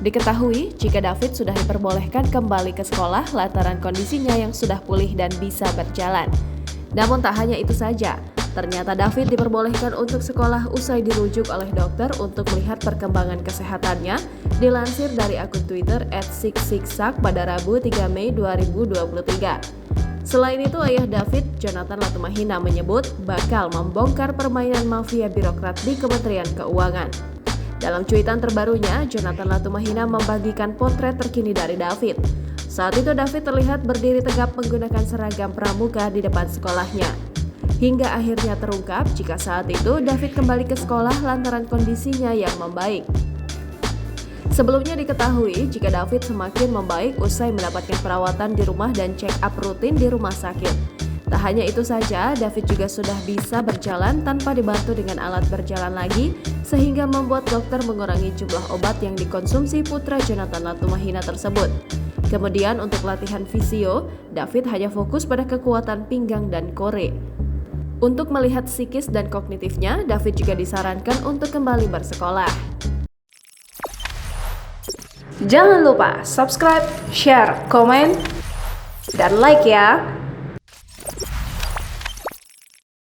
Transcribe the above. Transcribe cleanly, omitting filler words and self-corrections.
Diketahui jika David sudah diperbolehkan kembali ke sekolah lantaran kondisinya yang sudah pulih dan bisa berjalan. Namun tak hanya itu saja, ternyata David diperbolehkan untuk sekolah usai dirujuk oleh dokter untuk melihat perkembangan kesehatannya, dilansir dari akun Twitter @siksik_sak pada Rabu 3 Mei 2023. Selain itu, ayah David, Jonathan Latumahina, menyebut bakal membongkar permainan mafia birokrat di Kementerian Keuangan. Dalam cuitan terbarunya, Jonathan Latumahina membagikan potret terkini dari David. Saat itu David terlihat berdiri tegap menggunakan seragam pramuka di depan sekolahnya. Hingga akhirnya terungkap jika saat itu David kembali ke sekolah lantaran kondisinya yang membaik. Sebelumnya diketahui jika David semakin membaik usai mendapatkan perawatan di rumah dan check up rutin di rumah sakit. Tak hanya itu saja, David juga sudah bisa berjalan tanpa dibantu dengan alat berjalan lagi, sehingga membuat dokter mengurangi jumlah obat yang dikonsumsi putra Jonathan Latumahina tersebut. Kemudian untuk latihan fisio, David hanya fokus pada kekuatan pinggang dan kore. Untuk melihat psikis dan kognitifnya, David juga disarankan untuk kembali bersekolah. Jangan lupa subscribe, share, komen, dan like ya!